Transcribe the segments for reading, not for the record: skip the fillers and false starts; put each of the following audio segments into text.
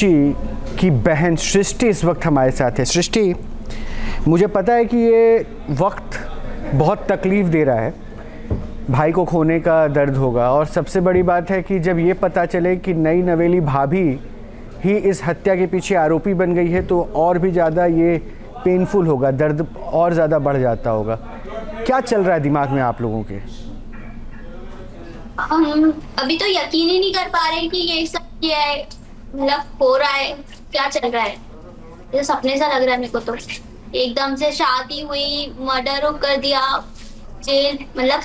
मीनाक्षी की बहन सृष्टि इस वक्त हमारे साथ है। सृष्टि, मुझे पता है कि ये वक्त बहुत तकलीफ़ दे रहा है, भाई को खोने का दर्द होगा, और सबसे बड़ी बात है कि जब ये पता चले कि नई नवेली भाभी ही इस हत्या के पीछे आरोपी बन गई है तो और भी ज़्यादा ये पेनफुल होगा, दर्द और ज़्यादा बढ़ जाता होगा। क्या चल रहा है दिमाग में आप लोगों के? हम अभी तो यकीन ही नहीं कर पा रहे कि ये सब क्या है, मतलब हो रहा है, क्या चल रहा है। ये सपने सा लग रहा है मेरे को तो। एकदम से शादी हुई, मर्डर कर दिया, जेल, मतलब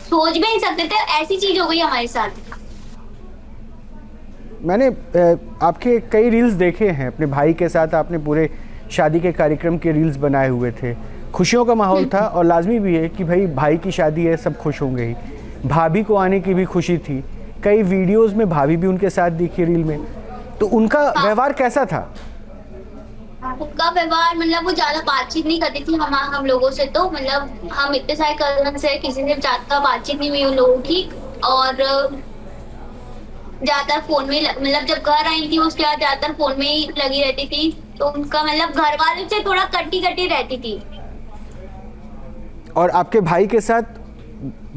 सोच भी नहीं सकते थे ऐसी चीज हो गई हमारे साथ। मैंने आपके कई रील्स देखे हैं अपने भाई के साथ, आपने पूरे शादी के कार्यक्रम के रील्स बनाए हुए थे। खुशियों का माहौल था और लाजमी भी है कि भाई की शादी है, सब खुश होंगे ही। भाभी को आने की भी खुशी थी, कई वीडियोस में भाभी भी उनके साथ दिखी रील में। तो उनका व्यवहार कैसा था? उनका व्यवहार मतलब वो ज्यादा बातचीत नहीं करती थी हम लोगों से, तो मतलब हम इतने सारे कजन से किसी से ज्यादा बातचीत नहीं हुई उन लोगों की। और ज्यादातर फोन में, मतलब जब घर आई थी उसके बाद ज्यादातर फोन में ही लगी रहती थी। तो उनका मतलब घर वालों से थोड़ा कटी कटी रहती थी। और आपके भाई के साथ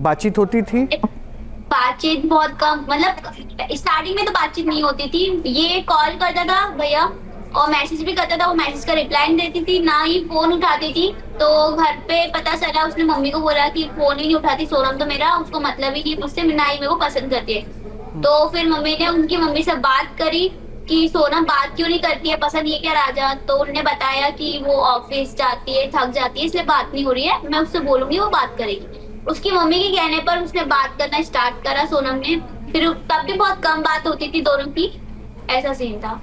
बातचीत होती थी? बातचीत बहुत कम, मतलब स्टार्टिंग में तो बातचीत नहीं होती थी। ये कॉल करता था भैया और मैसेज भी करता था, वो मैसेज का रिप्लाई नहीं देती थी, ना ही फोन उठाती थी। तो घर पे पता चला, उसने मम्मी को बोला कि फोन ही नहीं उठाती सोनम, तो मेरा उसको मतलब ही नहीं मुझसे, ना ही मेरे को पसंद करती है। तो फिर मम्मी ने उनकी मम्मी से बात करी कि सोनम बात क्यों नहीं करती है, पसंद ये क्या राजा। तो उन्होंने बताया कि वो ऑफिस जाती है, थक जाती है, इसलिए बात नहीं हो रही है, मैं उससे बोलूंगी वो बात करेगी। उसकी मम्मी के कहने पर उसने बात करना स्टार्ट करा सोनम ने। फिर तब भी बहुत कम बात होती थी दोनों की, ऐसा सीन था।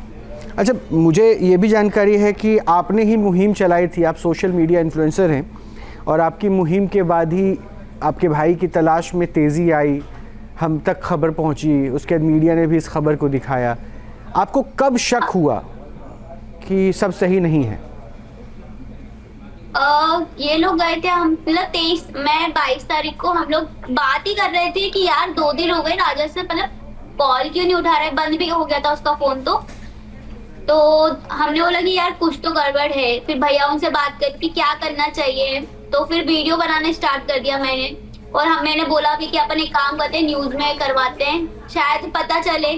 अच्छा, मुझे ये भी जानकारी है कि आपने ही मुहिम चलाई थी, आप सोशल मीडिया इन्फ्लुएंसर हैं, और आपकी मुहिम के बाद ही आपके भाई की तलाश में तेज़ी आई, हम तक खबर पहुंची, उसके बाद मीडिया ने भी इस खबर को दिखाया। आपको कब शक हुआ कि सब सही नहीं है? ये लोग गए थे, हम मतलब 22 तारीख को हम लोग बात ही कर रहे थे कि यार 2 दिन हो गए राजा से, मतलब कॉल क्यों नहीं उठा रहे, बंद भी हो गया था उसका फोन। तो हमने बोला कि यार कुछ तो गड़बड़ है। फिर भैया उनसे बात करी कि क्या करना चाहिए, तो फिर वीडियो बनाना स्टार्ट कर दिया मैंने। और मैंने बोला भी कि अपन एक काम करते हैं, न्यूज में करवाते हैं, शायद पता चले।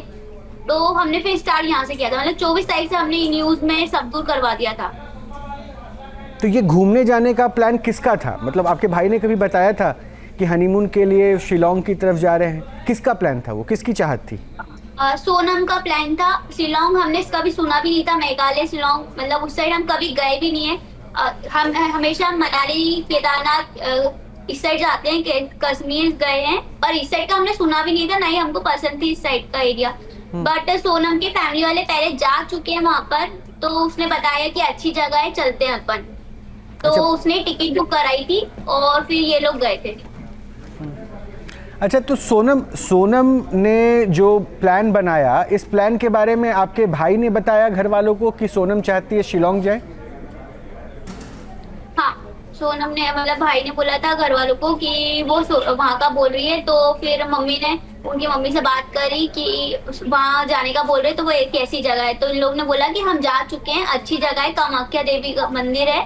तो हमने फिर स्टार्ट यहाँ से किया था, मतलब 24 तारीख से हमने न्यूज में सब दूर करवा दिया था। तो ये घूमने जाने का प्लान किसका था? मतलब आपके भाई ने कभी बताया था कि हनीमून के लिए शिलोंग की तरफ जा रहे हैं? किसका प्लान था वो, किसकी चाहत थी? सोनम का प्लान था। शिलोंग हमने कभी सुना भी नहीं था, मेघालय शिलोंग, मतलब उस साइड हम कभी गए भी नहीं है। हम हमेशा मनाली, केदारनाथ इस साइड जाते हैं, कश्मीर गए हैं, पर इस साइड का हमने सुना भी नहीं था, ना ही हमको पसंद थी इस साइड का एरिया। बट सोनम के फैमिली वाले पहले जा चुके हैं वहां पर, तो उसने बताया कि अच्छी जगह है, चलते हैं अपन। तो उसने टिकट बुक कराई थी और फिर ये लोग गए थे। अच्छा, तो सोनम ने जो प्लान बनाया, इस प्लान के बारे में आपके भाई ने बताया घर वालों को कि सोनम चाहती है शिलोंग जाए? हाँ, सोनम ने, मतलब भाई ने बोला था घर वालों को कि वो वहाँ का बोल रही है। तो फिर मम्मी ने उनकी मम्मी से बात करी कि वहाँ जाने का बोल रहे, तो वो एक ऐसी जगह है। तो इन लोग ने बोला कि हम जा चुके हैं, अच्छी जगह है, कामाख्या देवी का मंदिर है,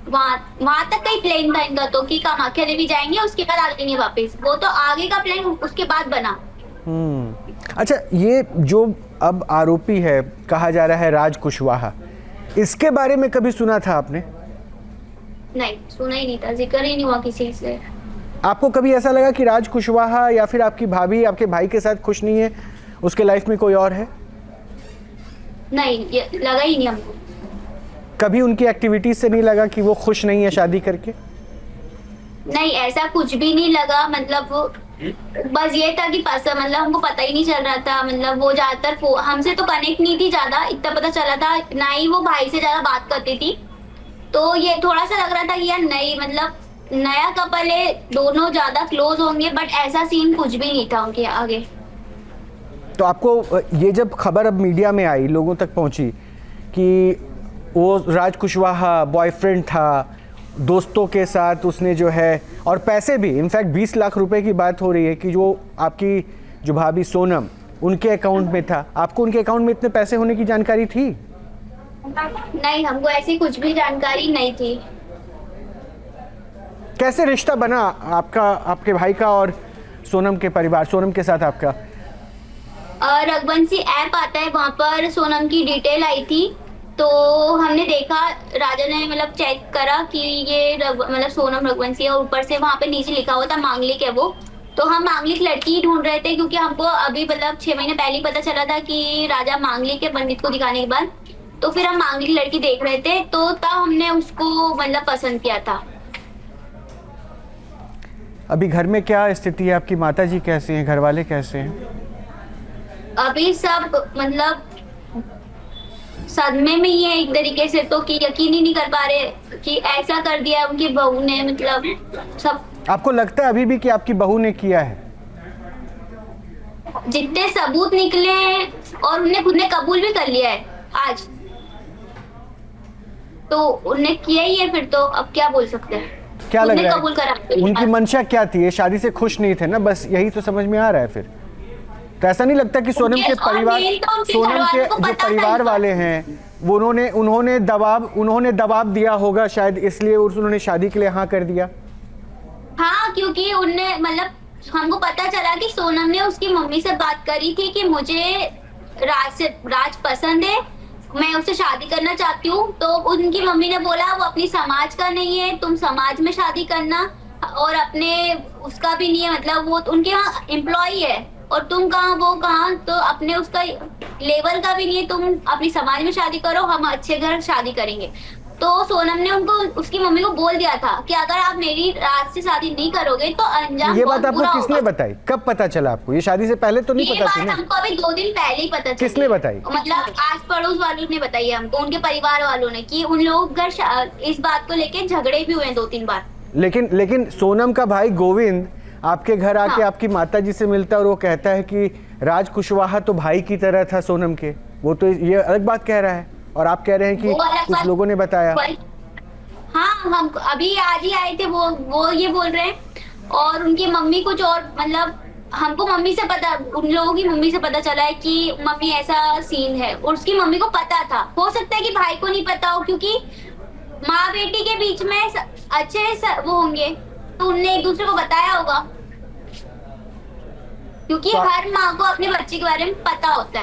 वहां तक का ही प्लान था इनका, तो कि कामाख्या देवी जाएंगे, उसके बाद आ जाएंगे वापस। वो तो आगे का प्लान उसके बाद बना। अच्छा, ये जो अब आरोपी है, कहा जा रहा है राज कुशवाहा, इसके बारे में कभी सुना था आपने? नहीं, सुना ही नहीं था, जिक्र ही नहीं हुआ किसी से। आपको कभी ऐसा लगा कि राज कुशवाहा या फिर आपकी भाभी आपके भाई के साथ खुश नहीं है, उसके लाइफ में कोई और है? नहीं, ये लगा ही नहीं हमको। कभी उनकी एक्टिविटीज से नहीं लगा कि वो खुश नहीं है शादी करके? नहीं, ऐसा कुछ भी नहीं लगा। मतलब वो बस ये था कि मतलब हमको पता ही नहीं चल रहा था, मतलब वो ज्यादातर हमसे तो कनेक्ट नहीं थी ज्यादा, इतना पता चला था, ना ही वो भाई से ज्यादा बात करती थी। तो ये थोड़ा सा लग रहा था कि यार नहीं, मतलब नया कपल है, दोनों ज्यादा क्लोज होंगे, बट ऐसा सीन कुछ भी नहीं था उनके आगे। तो आपको ये जब खबर अब मीडिया में आई, लोगों तक पहुंची कि वो राज कुशवाहा बॉयफ्रेंड था, दोस्तों के साथ उसने जो है, और पैसे भी, इनफैक्ट 20 लाख रुपए की बात हो रही है कि जो आपकी जो भाभी सोनम उनके अकाउंट में था। आपको उनके अकाउंट में इतने पैसे होने की जानकारी थी? नहीं, हमको ऐसी कुछ भी जानकारी नहीं थी। कैसे रिश्ता बना आपका, आपके भाई का और सोनम के परिवार, सोनम के साथ आपका? रघुवंशी ऐप आता है, वहाँ पर सोनम की डिटेल आई थी, तो हमने देखा, राजा ने मतलब चेक करा कि ये मतलब सोनम रघुवंशी है, और ऊपर से वहाँ पे नीचे लिखा हुआ था मांगलिक है वो। तो हम मांगलिक लड़की ही ढूंढ रहे थे, क्योंकि हमको अभी मतलब 6 महीने पहले ही पता चला था कि राजा मांगलिक है, पंडित को दिखाने के बाद। तो फिर हम मांगलिक लड़की देख रहे थे, तो तब हमने उसको मतलब पसंद किया था। अभी घर में क्या स्थिति है? आपकी माताजी कैसे हैं, घर वाले कैसे हैं? अभी सब मतलब सदमे में ही है एक तरीके से, तो कि यकीन ही नहीं कर पा रहे कि ऐसा कर दिया उनकी बहू ने, मतलब सब। आपको लगता है अभी भी कि आपकी बहू ने किया है? जितने सबूत निकले हैं, और उन्हें खुद ने कबूल भी कर लिया है आज, तो उन्हें किया ही है, फिर तो अब क्या बोल सकते हैं। क्या लग रहा कबूल करा है उनकी मंशा क्या थी? ये शादी से खुश नहीं थे ना, बस यही तो समझ में आ रहा है। फिर तो ऐसा नहीं लगता कि सोनम के परिवार, सोनम के जो परिवार वाले हैं वो उन्होंने दबाव दिया होगा शायद, इसलिए उन्होंने शादी के लिए हाँ कर दिया? हाँ, क्योंकि उनने मतलब हमको पता चला कि सोनम ने उसकी मम्मी से बात करी थी कि मुझे राज पसंद है, मैं उससे शादी करना चाहती हूँ। तो उनकी मम्मी ने बोला वो अपनी समाज का नहीं है, तुम समाज में शादी करना, और अपने उसका भी नहीं है, मतलब वो उनके यहाँ एम्प्लॉय है, और तुम कहाँ वो कहाँ, तो अपने उसका लेवल का भी नहीं है, तुम अपनी समाज में शादी करो, हम अच्छे घर शादी करेंगे। तो सोनम ने उनको, उसकी मम्मी को बोल दिया था कि अगर आप मेरी राज से शादी नहीं करोगे तो अंजाम ये बहुत बात आपको बुरा किसने होगा। बताई? कब पता चला आपको? ये शादी से पहले तो नहीं ये पता थी बात ना? हमको अभी 2 दिन पहले ही पता चली। किसने बताई? मतलब आस पड़ोस वालों ने बताई हमको, उनके परिवार वालों ने, कि उन लोग घर इस बात को लेके झगड़े भी हुए हैं 2-3 बार। लेकिन सोनम का भाई गोविंद आपके घर आके हाँ। आपकी माता जी से मिलता है और वो कहता है कि राज कुशवाहा तो भाई की तरह था सोनम के। वो तो ये अलग बात कह रहा है, और आप कह रहे हैं कि कुछ लोगों ने बताया। हाँ, हम अभी आज ही आए थे, वो ये बोल रहे हैं, और उनकी मम्मी कुछ और, मतलब हमको मम्मी से पता, उन लोगों की मम्मी से पता चला है कि मम्मी ऐसा सीन है, और उसकी मम्मी को पता था। हो सकता है कि भाई को नहीं पता हो, क्योंकि माँ बेटी के बीच में अच्छे वो होंगे, तो उनने एक दूसरे को बताया होगा, क्योंकि हर माँ को अपने बच्चे के बारे में पता होता है।